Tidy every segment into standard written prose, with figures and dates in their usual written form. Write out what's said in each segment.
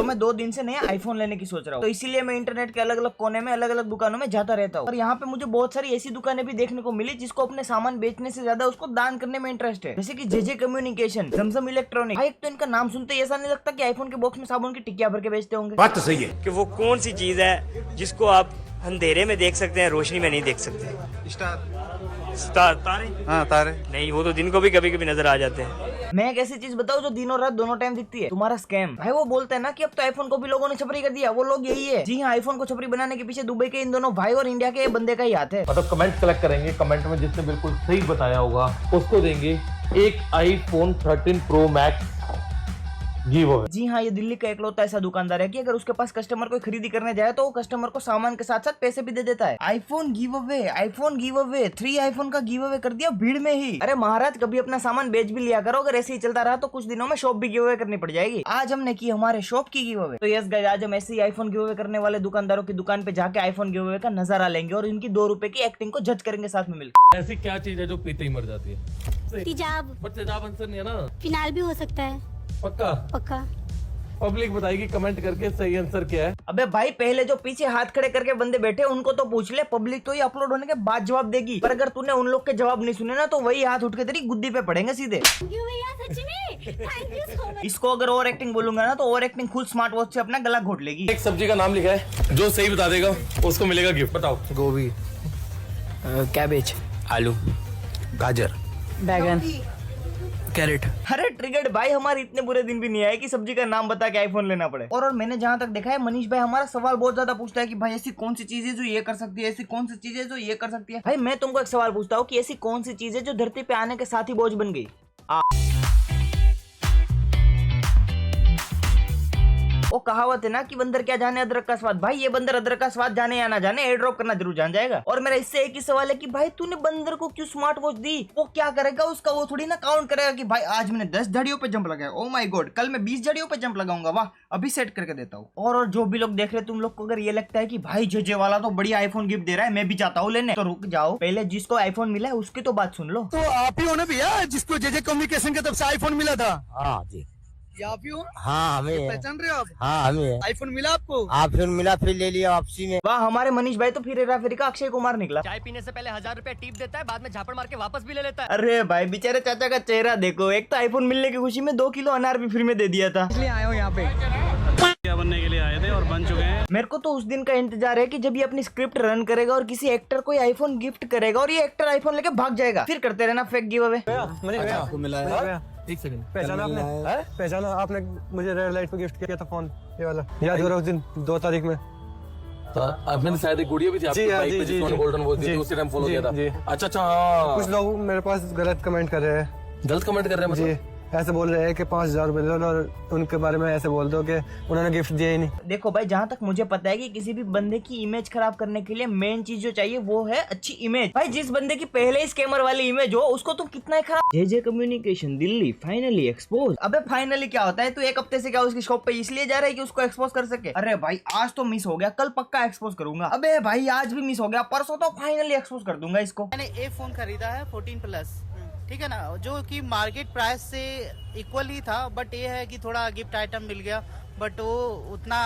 मैं 2 दिन से नया आईफोन लेने की सोच रहा हूँ, तो इसीलिए मैं इंटरनेट के अलग अलग कोने में अलग अलग दुकानों में जाता रहता हूँ। और यहाँ पे मुझे बहुत सारी ऐसी दुकानें भी देखने को मिली जिसको अपने सामान बेचने से ज्यादा उसको दान करने में इंटरेस्ट है, जैसे कि जेजे कम्युनिकेशन, जमजम इलेक्ट्रॉनिक। एक तो इनका नाम सुनते ही ऐसा नहीं लगता कि आईफोन के बॉक्स में साबुन की टिकिया भर के बेचते होंगे। बात तो सही है कि वो कौन सी चीज है जिसको आप अंधेरे में देख सकते हैं, रोशनी में नहीं देख सकते। स्टार तारे? हाँ तारे। नहीं, वो तो दिन को भी कभी कभी नजर आ जाते हैं। मैं एक ऐसी चीज बताऊं जो दिन और रात दोनों टाइम दिखती है, तुम्हारा स्कैम। भाई वो बोलते हैं ना कि अब तो आईफोन को भी लोगों ने छपरी कर दिया, वो लोग यही है। जी हाँ, आईफोन को छपरी बनाने के पीछे दुबई के इन दोनों भाई और इंडिया के बंदे का ही हाथ है। मतलब कमेंट कलेक्ट करेंगे, कमेंट में जिसने बिल्कुल सही बताया होगा उसको देंगे एक iPhone 13 pro max giveaway. जी हाँ, ये दिल्ली का इकलौता ऐसा दुकानदार है कि अगर उसके पास कस्टमर कोई खरीदी करने जाए तो वो कस्टमर को सामान के साथ साथ पैसे भी दे देता है। IPhone give away, iPhone give away, 3 iPhone का गिव अवे कर दिया भीड़ में ही। अरे महाराज, कभी अपना सामान बेच भी लिया करो, अगर ऐसे ही चलता रहा तो कुछ दिनों में शॉप भी गिव अवे करनी पड़ जाएगी। आज हमने की हमारे शॉप की गिव अवे। तो यस गाइस, आज हम ऐसे ही आईफोन गिव अवे करने वाले दुकानदारों की दुकान पे जाके आईफोन गिव अवे का नजारा लेंगे और इनकी 2 रुपए की एक्टिंग को जज करेंगे साथ में मिलकर। ऐसी क्या चीज है जो पीते ही मर जाती है? तेजाब। बट तेजाब आंसर नहीं है ना? फिनाल भी हो सकता है। पक्का? पक्का। पब्लिक बताएगी कमेंट करके सही आंसर क्या है। अबे भाई, पहले जो पीछे हाथ खड़े करके बंदे बैठे उनको तो पूछ ले, पब्लिक तो ये अपलोड होने के बाद जवाब देगी। पर अगर तूने उन लोग के जवाब नहीं सुने ना तो वही हाथ उठ के तेरी गुद्दी पे पड़ेंगे सीधे। सच में थैंक यू सो मच। इसको अगर ओवर एक्टिंग बोलूंगा ना तो ओवर एक्टिंग खुद स्मार्ट वॉच से अपना गला घोट लेगी। एक सब्जी का नाम लिखा है, जो सही बता देगा उसको मिलेगा गिफ्ट। बताओ। गोभी, कैबेज, आलू, गाजर, बैगन, कैरेट। अरे ट्रिगर्ड भाई, हमारे इतने बुरे दिन भी नहीं आए कि सब्जी का नाम बता के आईफोन लेना पड़े। और मैंने जहाँ तक देखा है, मनीष भाई हमारा सवाल बहुत ज्यादा पूछता है कि भाई ऐसी कौन सी चीज है जो ये कर सकती है, ऐसी कौन सी चीज है जो ये कर सकती है। भाई मैं तुमको एक सवाल पूछता हूँ कि ऐसी कौन सी चीज है जो धरती पे आने के साथ ही बोझ बन गई। वो कहावत है ना कि बंदर क्या जाने अदरक का स्वाद। भाई ये बंदर अदरक का स्वाद जाने या ना जाने, एयर ड्रॉप करना जरूर जान जाएगा। और मेरा इससे एक ही सवाल है कि भाई तूने बंदर को क्यों स्मार्ट वॉच दी? वो क्या करेगा उसका? वो थोड़ी ना काउंट करेगा कि भाई आज मैंने 10 झड़ियों पे जंप लगाया, ओ माय गॉड, कल मैं 20 झड़ियों पे जंप लगाऊंगा, वाह अभी सेट करके देता हूँ। और जो भी लोग देख रहे, तुम लोग को अगर ये लगता है कि भाई जेजे वाला तो बढ़िया आईफोन गिफ्ट दे रहा है, मैं भी चाहता हूँ लेने, तो रुक जाओ, पहले जिसको आईफोन मिला है उसकी तो बात सुन लो। तो आप ही हो ना भैया जिसको जेजे कम्युनिकेशन की तरफ से आईफोन मिला था? हाँ जी। आप ही हो? हाँ हमें। पहचान रहे हो आप? हाँ हमें। आईफोन मिला आपको? आप फिर मिला, फिर ले लिया वापसी में। वाह, हमारे मनीष भाई तो फिर हेरा फेरी का अक्षय कुमार निकला। चाय पीने से पहले 1000 रुपया टिप देता है, बाद में झापड़ मार के वापस भी ले लेता है। अरे भाई, बेचारे चाचा का चेहरा देखो, एक तो आईफोन मिलने की खुशी में 2 किलो अनार भी फ्री में दे दिया था। इसलिए आया हूँ यहाँ पे, क्या बनने के लिए आए थे और बन चुके हैं। मेरे को तो उस दिन का इंतजार है कि जब ये अपनी स्क्रिप्ट रन करेगा और किसी एक्टर को आईफोन गिफ्ट करेगा और ये एक्टर आईफोन लेके भाग जाएगा, फिर करते रहना फेक गिव अवे। आपको मिला है? एक सेकंड, पहचाना आपने? पहचाना आपने? मुझे रेड लाइट पे गिफ्ट किया था फोन, ये वाला याद हो रहा है? उस दिन 2 तारीख में मैंने शायद एक गुड़िया भी थी आपकी बाइक पे जिसको गोल्डन वॉच दी थी, उसी टाइम फॉलो किया था। अच्छा अच्छा, कुछ लोग मेरे पास गलत कमेंट कर रहे हैं। गलत कमेंट कर रहे हैं मतलब? ऐसे बोल रहे हैं कि 5000 रुपए दो और उनके बारे में ऐसे बोल दो कि उन्होंने गिफ्ट दिया ही नहीं। देखो भाई, जहाँ तक मुझे पता है कि किसी भी बंदे की इमेज खराब करने के लिए मेन चीज जो चाहिए वो है अच्छी इमेज। भाई जिस बंदे की पहले ही स्कैमर वाली इमेज हो उसको तुम कितना ही खराब। JJ communication Delhi finally expose. अबे फाइनली क्या होता है? तू एक हफ्ते से क्या उसकी शॉप पे इसलिए जा रहा है कि उसको एक्सपोज कर सके? अरे भाई आज तो मिस हो गया, कल पक्का एक्सपोज करूंगा। अबे भाई आज भी मिस हो गया, परसों तो फाइनली एक्सपोज कर दूंगा इसको। मैंने ये फोन खरीदा है 14 प्लस, ठीक है ना, जो कि मार्केट प्राइस से इक्वल ही था, बट ये है कि थोड़ा गिफ्ट आइटम मिल गया, बट वो उतना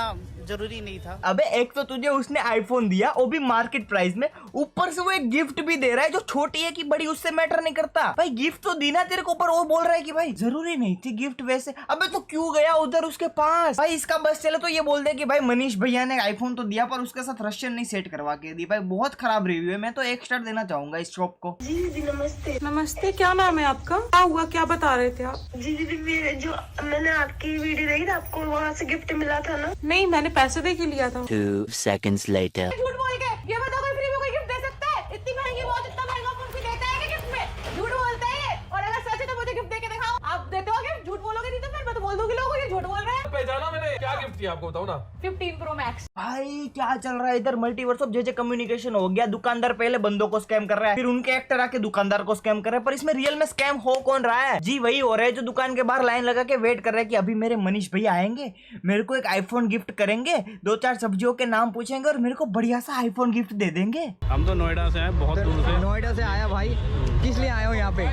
जरूरी नहीं था। अबे एक तो तुझे उसने आईफोन दिया, वो भी मार्केट प्राइस में, ऊपर से वो एक गिफ्ट भी दे रहा है जो छोटी है कि बड़ी उससे मैटर नहीं करता। भाई गिफ्ट तो देना तेरे को, पर वो बोल रहा है कि भाई जरूरी नहीं थी गिफ्ट वैसे। अबे तो क्यों गया उधर उसके पास? भाई इसका बस चले तो ये बोल दे कि भाई मनीष भैया ने आईफोन तो दिया पर उसके साथ रशियन नहीं सेट करवा के दी। भाई बहुत खराब रिव्यू है, मैं तो 1 स्टार देना चाहूंगा इस शॉप को। जी नमस्ते। नमस्ते, क्या नाम है आपका? क्या हुआ, क्या बता रहे थे आप? जी मेरे जो मैंने आपकी वीडियो देखी थी, आपको वहाँ से गिफ्ट मिला था ना? नहीं, मैंने पैसे दे के लिया था। 2 seconds later। झूठ बोल के ये बताओ, कोई फ्री में कोई गिफ्ट दे सकता है? इतनी महंगी वॉच, इतना महंगा फोन कोई देता है क्या गिफ्ट में? झूठ बोलता है। और अगर सच है तो मुझे गिफ्ट दे के दिखाओ। आप देते हो गिफ्ट? झूठ बोलोगे नहीं तो फिर मैं तो बोल दूंगी लोगों को ये झूठ बोल रहे हैं। पहचाना मैंने, क्या गिफ्ट दिया आपको बताओ ना? 15 प्रो मैक्स। भाई क्या चल रहा है इधर? मल्टीवर्स ऑफ जेजे कम्युनिकेशन हो गया। दुकानदार पहले बंदों को स्कैम कर रहा है, फिर उनके एक्टर आके दुकानदार को स्कैम कर रहे हैं, पर इसमें रियल में स्कैम हो कौन रहा है? जी वही हो रहा है जो दुकान के बाहर लाइन लगा के वेट कर रहे हैं कि अभी मेरे मनीष भैया आएंगे, मेरे को एक आईफोन गिफ्ट करेंगे, 2-4 सब्जियों के नाम पूछेंगे और मेरे को बढ़िया सा आईफोन गिफ्ट दे देंगे। हम तो नोएडा से आए, बहुत दूर से। नोएडा से आया भाई, किस लिए आए हो यहाँ पे?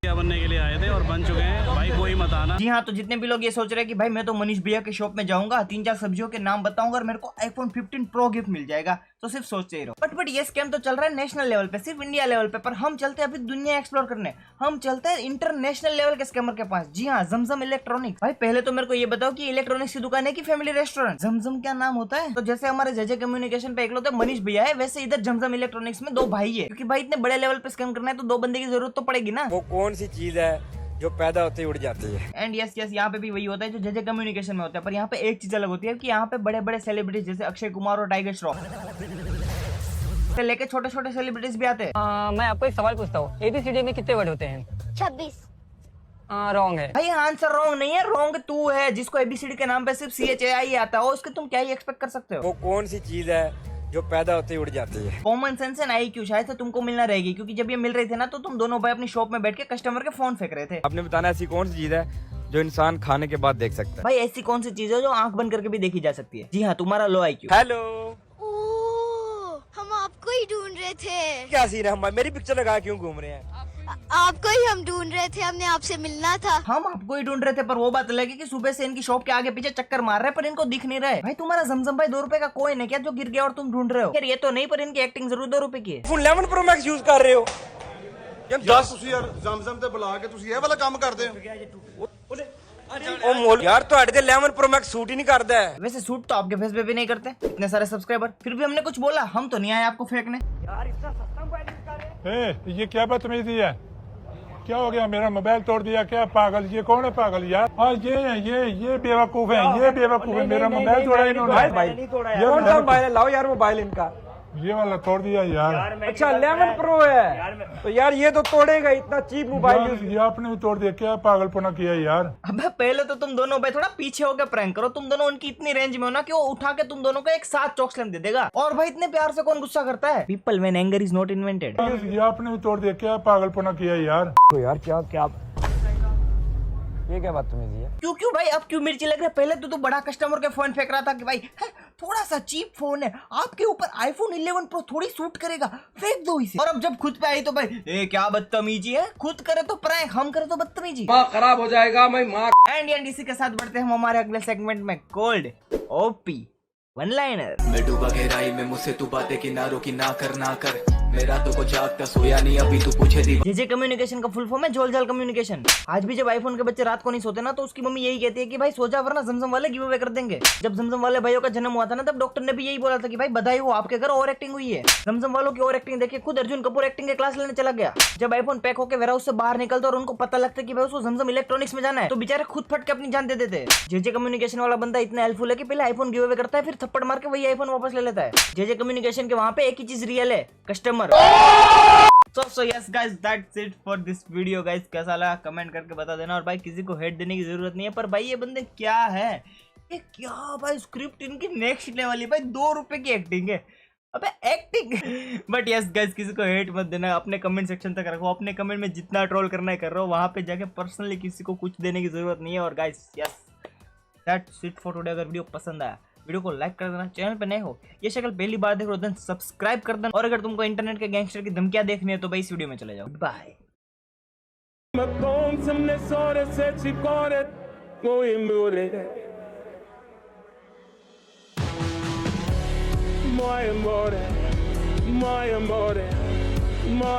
क्या बनने के लिए आए थे और बन चुके हैं भाई, कोई मत आना। जी हाँ, तो जितने भी लोग ये सोच रहे हैं कि भाई मैं तो मनीष भैया के शॉप में जाऊंगा, 3-4 सब्जियों के नाम बताऊंगा और मेरे को iPhone 15 Pro गिफ्ट मिल जाएगा, तो सिर्फ सोचते ही रहो। बट ये स्कैम तो चल रहा है नेशनल लेवल पे, सिर्फ इंडिया लेवल पे, पर हम चलते हैं अभी दुनिया एक्सप्लोर करने, हम चलते हैं इंटरनेशनल लेवल के स्कैमर के पास। जी हाँ, जमजम इलेक्ट्रॉनिक। भाई पहले तो मेरे को ये बताओ कि इलेक्ट्रॉनिक्स की दुकान है कि फैमिली रेस्टोरेंट? जमजम क्या नाम होता है? तो जैसे हमारे जेजे कम्युनिकेशन पे इकलौते मनीष भैया है, वैसे इधर जमजम इलेक्ट्रॉनिक्स में 2 भाई है, क्योंकि भाई इतने बड़े लेवल पे स्कैम करना है तो 2 बंदे की जरूरत तो पड़ेगी ना। वो कौन सी चीज है जो पैदा होते ही उड़ जाती है? एंड यस यहाँ पे भी वही होता है जो जेजे कम्युनिकेशन में होता है, पर यहाँ पे एक चीज अलग होती है कि यहाँ पे बड़े बड़े सेलिब्रिटीज जैसे अक्षय कुमार और टाइगर श्रॉफ से लेके छोटे छोटे सेलिब्रिटीज भी आते हैं। मैं आपको एक सवाल पूछता हूँ, ABCD में कितने वर्ड होते हैं? 26। रॉन्ग है। भाई आंसर रॉन्ग नहीं है, रॉन्ग तू है जिसको ABCD के नाम पे सिर्फ CHAI आता है, उसके तुम क्या ही एक्सपेक्ट कर सकते हो? वो कौन सी चीज है जो पैदा होते ही उड़ जाती है? कॉमन सेंस एंड IQ शायद से तुमको मिलना रहेगी, क्योंकि जब ये मिल रहे थे ना तो तुम दोनों भाई अपनी शॉप में बैठ के कस्टमर के फोन फेंक रहे थे। आपने बताना ऐसी कौन सी चीज है जो इंसान खाने के बाद देख सकता है? भाई ऐसी कौन सी चीज है जो आंख बंद करके भी देखी जा सकती है? जी हाँ, तुम्हारा लो IQ। हेलो, हम आपको ही ढूंढ रहे थे। क्या सीन है? हम मेरी पिक्चर लगा क्यों घूम रहे हैं? आपको ही हम ढूंढ रहे थे, हमने आपसे मिलना था। हम आपको ही ढूंढ रहे थे, पर वो बात अलग है कि सुबह से इनकी शॉप के आगे पीछे चक्कर मार रहे हैं पर इनको दिख नहीं रहा है। भाई तुम्हारा जमजम भाई 2 रुपए का कॉइन है क्या जो गिर गया और तुम ढूंढ रहे हो? यार ये तो नहीं, पर इनकी एक्टिंग जरूर 2 रुपए की है। फोन 11 Pro Max यूज कर रहे हो? यार तो हट 11 Pro Max सूट ही नहीं करता है। वैसे सूट तो आपके फेस पे भी नहीं करते, इतने सारे सब्सक्राइबर, फिर भी हमने कुछ बोला? हम तो नहीं आए आपको फेंकने। ये क्या बदतमीजी है? क्या हो गया? मेरा मोबाइल तोड़ दिया क्या? पागल, ये कौन है पागल यार? हाँ ये बेवकूफ है, ये बेवकूफ है। मेरा मोबाइल तोड़ा इन्होंने। कौन सा मोबाइल है? लाओ यार मोबाइल इनका। ये वाला तोड़ दिया यार। अच्छा 11 Pro है तो यार ये तो तोड़ेगा, इतना चीप मोबाइल। ये आपने भी तोड़ दिया, क्या पागलपना किया यार? अबे पहले तो तुम दोनों भाई थोड़ा पीछे होकर प्रैंक करो, तुम दोनों उनकी इतनी रेंज में हो ना कि वो उठा के तुम दोनों को एक साथ चॉकलेट दे देगा। और भाई इतने प्यार से कौन गुस्सा करता है? People when anger is not invented. ये आपने भी तोड़ दिया, क्या पागलपना किया यार? तो यार क्या ये क्या बदतमीजी है? क्यों भाई अब क्यों मिर्ची लग रहा है? पहले तो बड़ा कस्टमर के फोन फेंक रहा था कि भाई थोड़ा सा चीप फोन है, आपके ऊपर iPhone 11 Pro थोड़ी सूट करेगा, फेंक दो इसे। और अब जब खुद पे आई तो भाई क्या बदतमीजी है? खुद करे तो प्रैंक, हम करे तो बदतमीजी। माँ खराब हो जाएगा मैं माँ। एंड इसी के साथ बढ़ते हैं हम हमारे अगले सेगमेंट में, कोल्ड OP वन लाइनर। मैं डूबा गहराई में, मुझसे तू बातें किनारों की ना कर मेरा तो को जागता सोया नहीं अभी तू पूछे दी। जेजे कम्युनिकेशन का फुल फॉर्म है जोलजाल कम्युनिकेशन। आज भी जब आईफोन के बच्चे रात को नहीं सोते ना तो उसकी मम्मी यही कहती है कि भाई सो जा वरना जमजम वाले गिव अवे कर देंगे। जब जमजम वाले भाइयों का जन्म हुआ था ना तब डॉक्टर ने भी यही बोला था कि भाई बधाई हो, आपके घर ओवर एक्टिंग हुई है। जमजम वालों की ओवर एक्टिंग देखिए खुद अर्जुन कपूर एक्टिंग के क्लास लेने चला गया। जब आईफोन पैक होकर वेयरहाउस से बाहर निकलता और उनको पता लगता कि भाई उसको जमजम इलेक्ट्रॉनिक्स में जाना है तो बेचारे खुद फट के अपनी जान दे देते। जेजे कम्युनिकेशन वाला बंदा इतना हेल्पफुल है कि पहले आईफोन गिव अवे करता है, फिर थप्पड़ मार के वही आईफोन वापस ले लेता है। जेजे कम्युनिकेशन के वहां पे एक ही चीज रियल है, customer. So yes guys, that's it for this video guys। कैसा लगा कमेंट करके बता देना। और भाई किसी को हेट देने की जरूरत नहीं है, पर भाई ये बंदे क्या है, ये क्या भाई स्क्रिप्ट इनकी नेक्स्ट लेवल है भाई। 2 रुपए की एक्टिंग है, अबे एक्टिंग। बट यस गाइस किसी को हेट मत देना, अपने कमेंट सेक्शन तक रखो। अपने कमेंट में जितना ट्रोल करना है कर रहा हो, वहां पे जाके पर्सनली किसी को कुछ देने की जरूरत नहीं है। और guys yes that's it for today. अगर वीडियो पसंद आया वीडियो को लाइक कर देना, चैनल पे नए हो ये शक्ल पहली बार देख रहे हो देन सब्सक्राइब कर देना। और अगर तुमको इंटरनेट के गैंगस्टर की धमकियां देखनी है तो भाई इस वीडियो में चले जाओ। बाय।